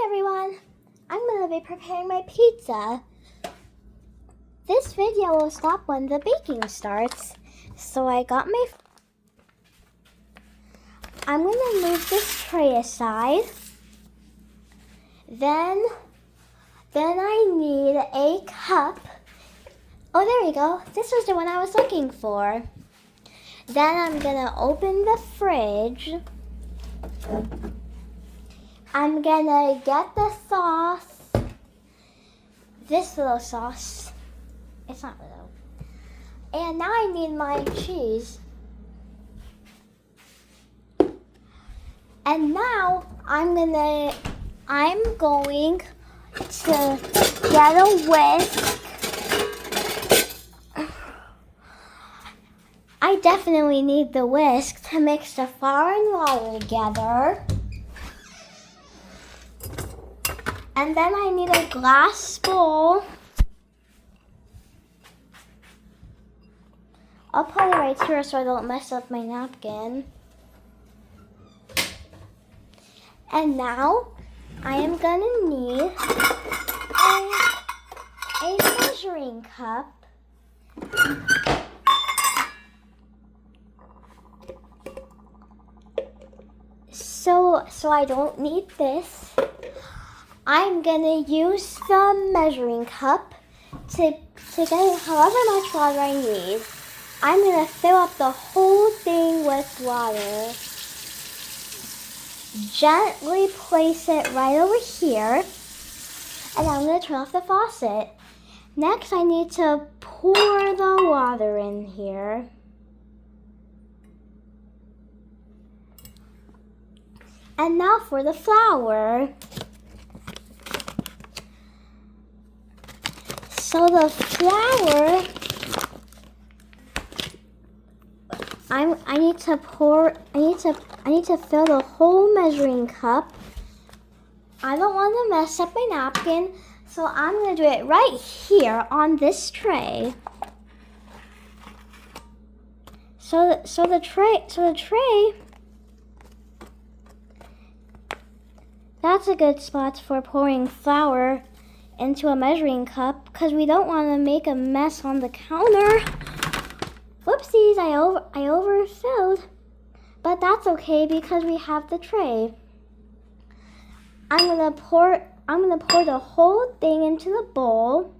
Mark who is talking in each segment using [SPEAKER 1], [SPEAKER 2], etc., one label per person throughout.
[SPEAKER 1] Hi everyone, I'm going to be preparing my pizza. This video will stop when the baking starts. So I'm going to move this tray aside. Then I need a cup. Oh, there we go. This was the one I was looking for. Then I'm going to open the fridge. I'm gonna get the sauce. This little sauce. It's not little. And now I need my cheese. And now I'm going to get a whisk. I definitely need the whisk to mix the flour and water together. And then I need a glass bowl. I'll put it right here so I don't mess up my napkin. And now I am gonna need a measuring cup. So I don't need this. I'm gonna use the measuring cup to get however much water I need. I'm gonna fill up the whole thing with water. Gently place it right over here, and I'm gonna turn off the faucet. Next, I need to pour the water in here. And now for the flour. So the flour, I need to fill the whole measuring cup. I don't want to mess up my napkin, so I'm going to do it right here on this tray. So the tray, that's a good spot for pouring flour into a measuring cup because we don't want to make a mess on the counter. Whoopsies, I overfilled, but that's okay because we have the tray. I'm gonna pour the whole thing into the bowl.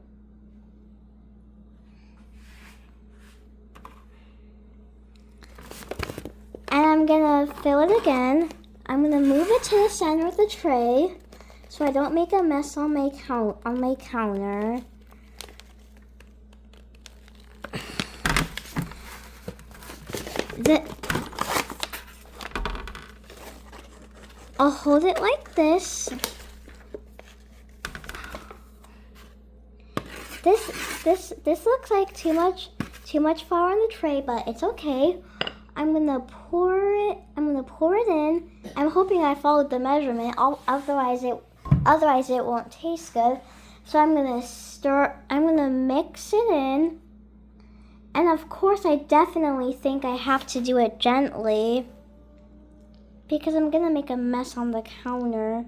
[SPEAKER 1] And I'm gonna fill it again. I'm gonna move it to the center of the tray so I don't make a mess on my counter. I'll hold it like this. This looks like too much flour on the tray, but it's okay. I'm gonna pour it in. I'm hoping I followed the measurement. Otherwise it won't taste good. So I'm gonna mix it in. And of course I definitely think I have to do it gently because I'm gonna make a mess on the counter.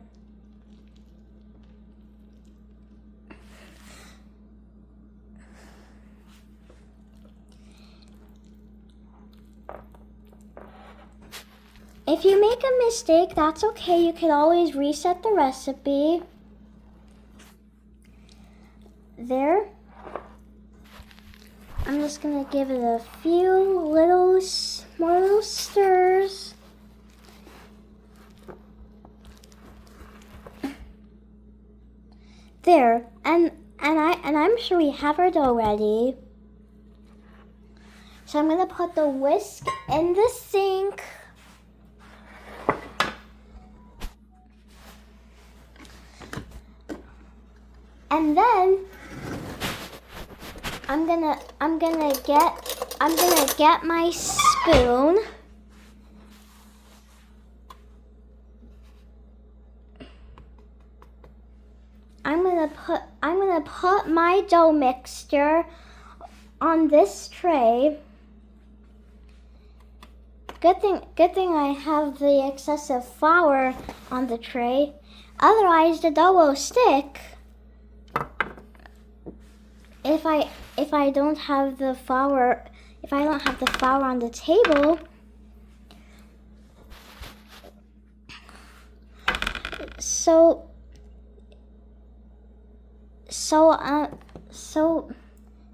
[SPEAKER 1] If you make a mistake, that's okay. You can always reset the recipe. There. I'm just gonna give it a few more little stirs. There, and I'm sure we have our dough ready. So I'm gonna put the whisk in the sink. And then I'm gonna get my spoon. I'm gonna put my dough mixture on this tray. Good thing I have the excessive flour on the tray. Otherwise, the dough will stick. If I don't have the flour, if I don't have the flour on the table, so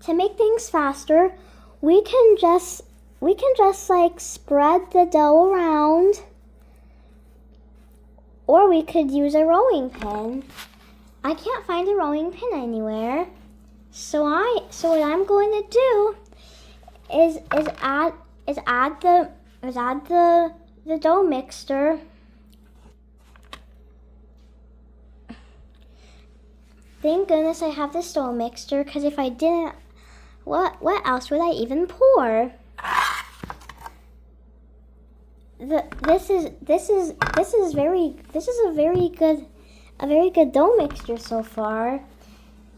[SPEAKER 1] to make things faster, we can just like spread the dough around, or we could use a rolling pin. I can't find a rolling pin anywhere, so what I'm going to do is add the dough mixture. Thank goodness I have this dough mixture, because if I didn't, what else would I even pour? This is a very good dough mixture so far.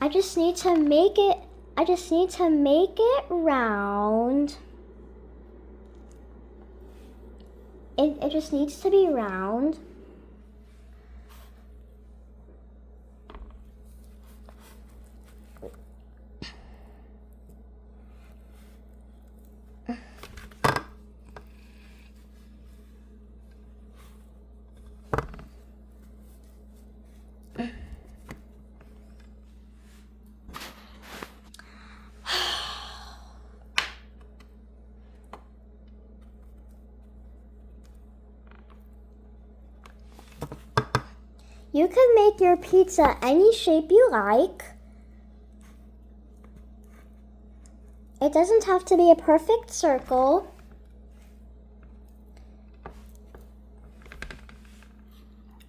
[SPEAKER 1] I just need to make it round. It just needs to be round. You can make your pizza any shape you like. It doesn't have to be a perfect circle.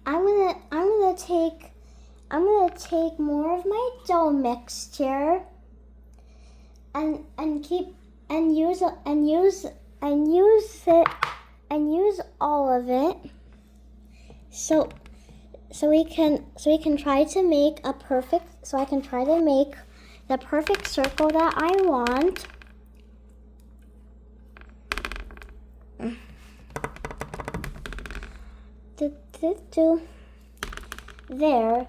[SPEAKER 1] I'm gonna take more of my dough mixture and use all of it. So we can try to make a perfect, so I can try to make the perfect circle that I want. There.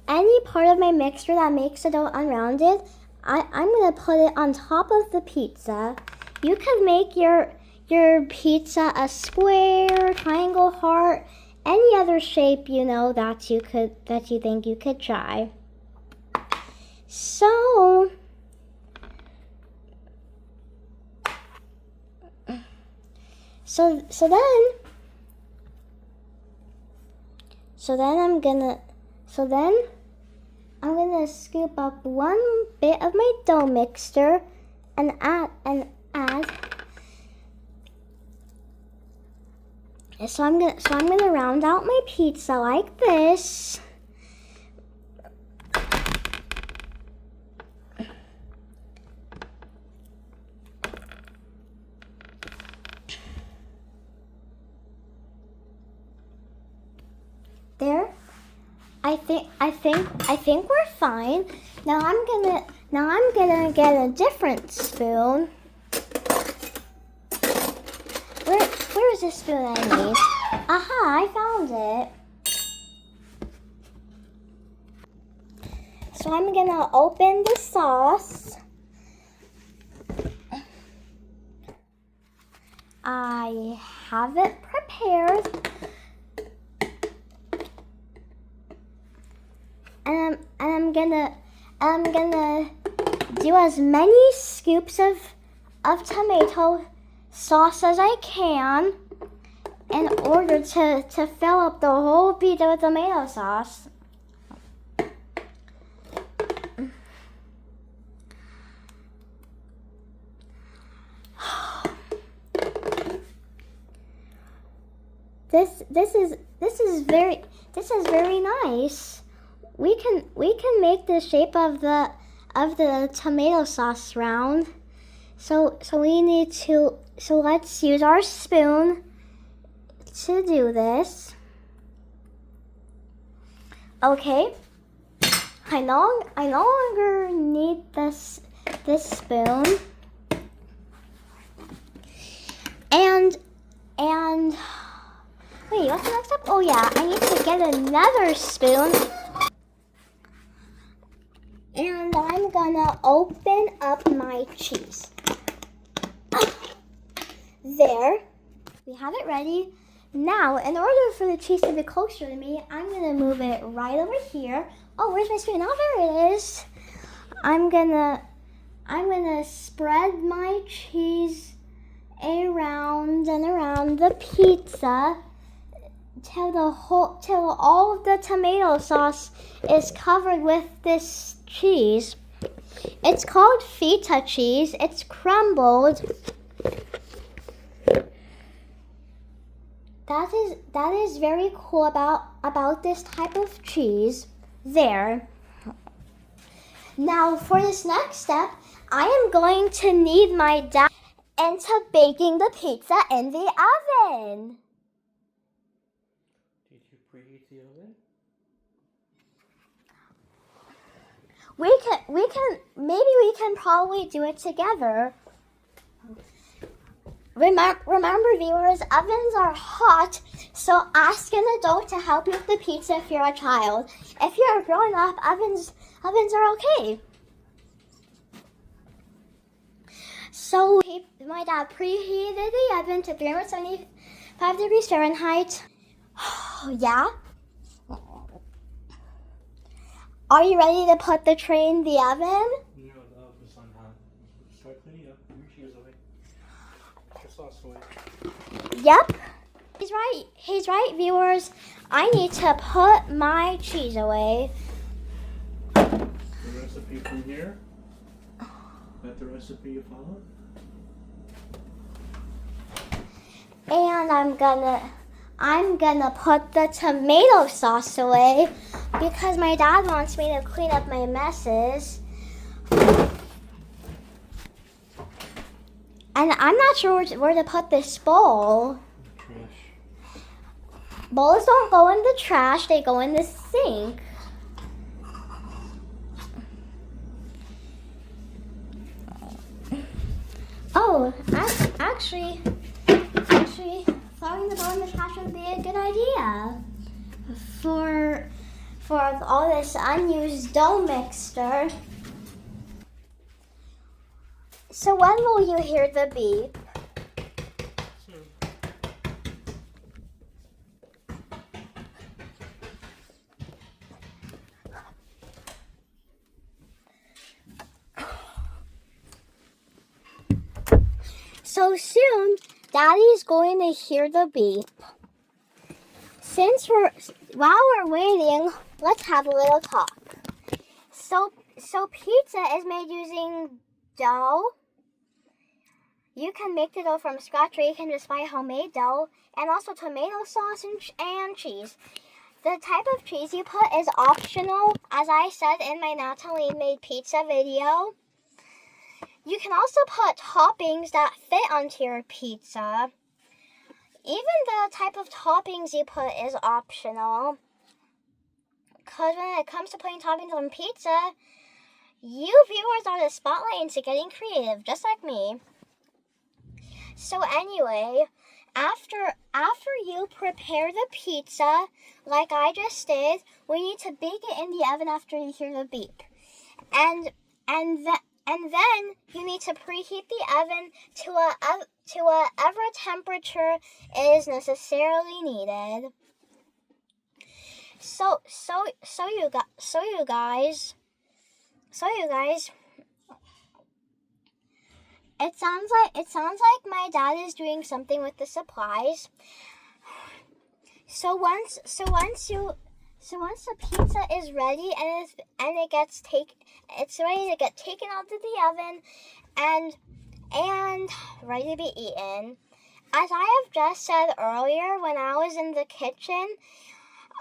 [SPEAKER 1] Any part of my mixture that makes the dough unrounded, I'm gonna put it on top of the pizza. You could make your pizza a square, triangle, heart, any other shape that you think you could try. So then I'm gonna scoop up one bit of my dough mixture and add. So I'm gonna round out my pizza like this. There. I think we're fine. Now I'm gonna get a different spoon. Where is the spoon I need? Aha, I found it. So I'm gonna open the sauce. I have it prepared. And I'm gonna do as many scoops of tomato sauce as I can in order to fill up the whole pizza with tomato sauce. This is very nice. We can make the shape of the tomato sauce round. So let's use our spoon to do this. Okay. I no longer need this spoon. And yeah, I need to get another spoon. And I'm gonna open up my cheese. There. We have it ready. Now, in order for the cheese to be closer to me, I'm gonna move it right over here. Oh, where's my spoon? Oh, there it is. I'm gonna spread my cheese around and around the pizza till all of the tomato sauce is covered with this cheese. It's called feta cheese. It's crumbled. That is very cool about this type of cheese. There. Now for this next step, I am going to need my dad into baking the pizza in the oven.
[SPEAKER 2] Did you preheat the oven?
[SPEAKER 1] Maybe we can probably do it together. Remember, viewers, ovens are hot, so ask an adult to help you with the pizza if you're a child. If you're a grown up, ovens are okay. So my dad preheated the oven to 375 degrees Fahrenheit. Yeah? Are you ready to put the tray in the oven?
[SPEAKER 2] No, the oven's on hot. Start cleaning up. Put your cheese away. Put your sauce away.
[SPEAKER 1] Yep. He's right, viewers. I need to put my cheese away.
[SPEAKER 2] The recipe from here? Is that the recipe you followed?
[SPEAKER 1] And I'm gonna put the tomato sauce away because my dad wants me to clean up my messes. And I'm not sure where to put this bowl.
[SPEAKER 2] Trash.
[SPEAKER 1] Bowls don't go in the trash, they go in the sink. Oh, actually, throwing the bowl in the trash would be a good idea for all this unused dough mixture. So when will you hear the beep?
[SPEAKER 2] Soon.
[SPEAKER 1] So soon, Daddy's going to hear the beep. While we're waiting, let's have a little talk. So pizza is made using dough. You can make the dough from scratch, or you can just buy homemade dough, and also tomato sauce and cheese. The type of cheese you put is optional, as I said in my Natalie Made Pizza video. You can also put toppings that fit onto your pizza. Even the type of toppings you put is optional. Because when it comes to putting toppings on pizza, you viewers are the spotlight into getting creative, just like me. So anyway, after you prepare the pizza, like I just did, we need to bake it in the oven after you hear the beep. And then you need to preheat the oven to whatever temperature is necessarily needed. So you guys, it sounds like my dad is doing something with the supplies. So once the pizza is ready it's ready to get taken out of the oven and ready to be eaten. As I have just said earlier when I was in the kitchen,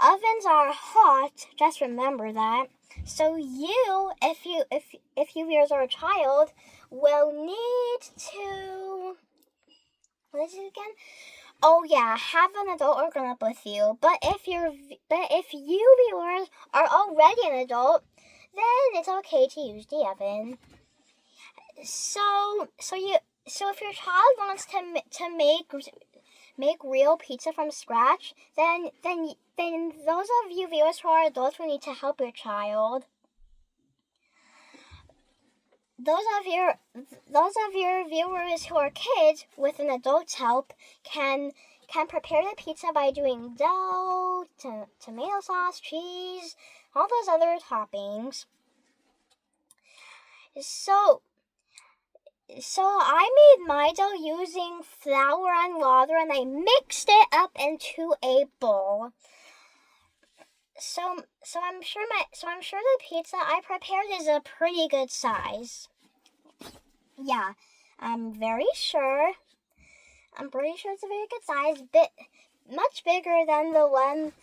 [SPEAKER 1] ovens are hot. Just remember that. So you, if you viewers are a child, will need to, what is it again? Oh yeah, have an adult or grown up with you. But if you viewers are already an adult, then it's okay to use the oven. So if your child wants to make make real pizza from scratch, then those of you viewers who are adults will need to help your child. Those of your viewers who are kids with an adult's help can prepare the pizza by doing dough, tomato sauce, cheese, all those other toppings. So I made my dough using flour and water, and I mixed it up into a bowl. So I'm sure the pizza I prepared is a pretty good size. Yeah, I'm pretty sure it's a very good size, much bigger than the one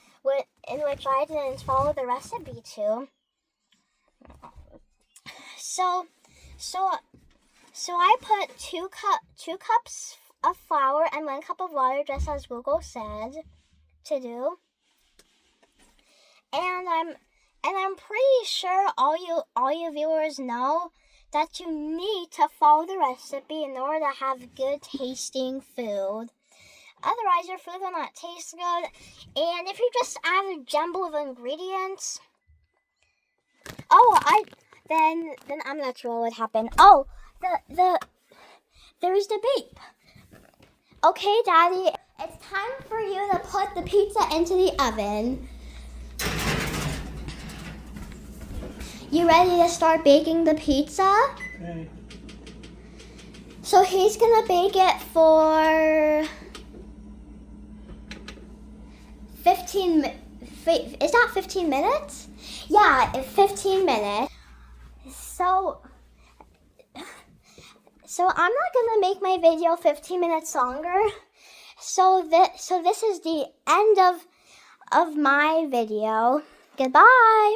[SPEAKER 1] in which I didn't follow the recipe to. So I put two cups of flour and 1 cup of water, just as Google said to do. And I'm pretty sure all you viewers know that you need to follow the recipe in order to have good tasting food. Otherwise, your food will not taste good. And if you just add a jumble of ingredients, then I'm not sure what would happen. Oh, there's the beep. Okay, Daddy, it's time for you to put the pizza into the oven. You ready to start baking the pizza?
[SPEAKER 2] Okay.
[SPEAKER 1] So he's gonna bake it for 15 is that 15 minutes? Yeah, 15 minutes. So I'm not gonna make my video 15 minutes longer. So this is the end of my video. Goodbye.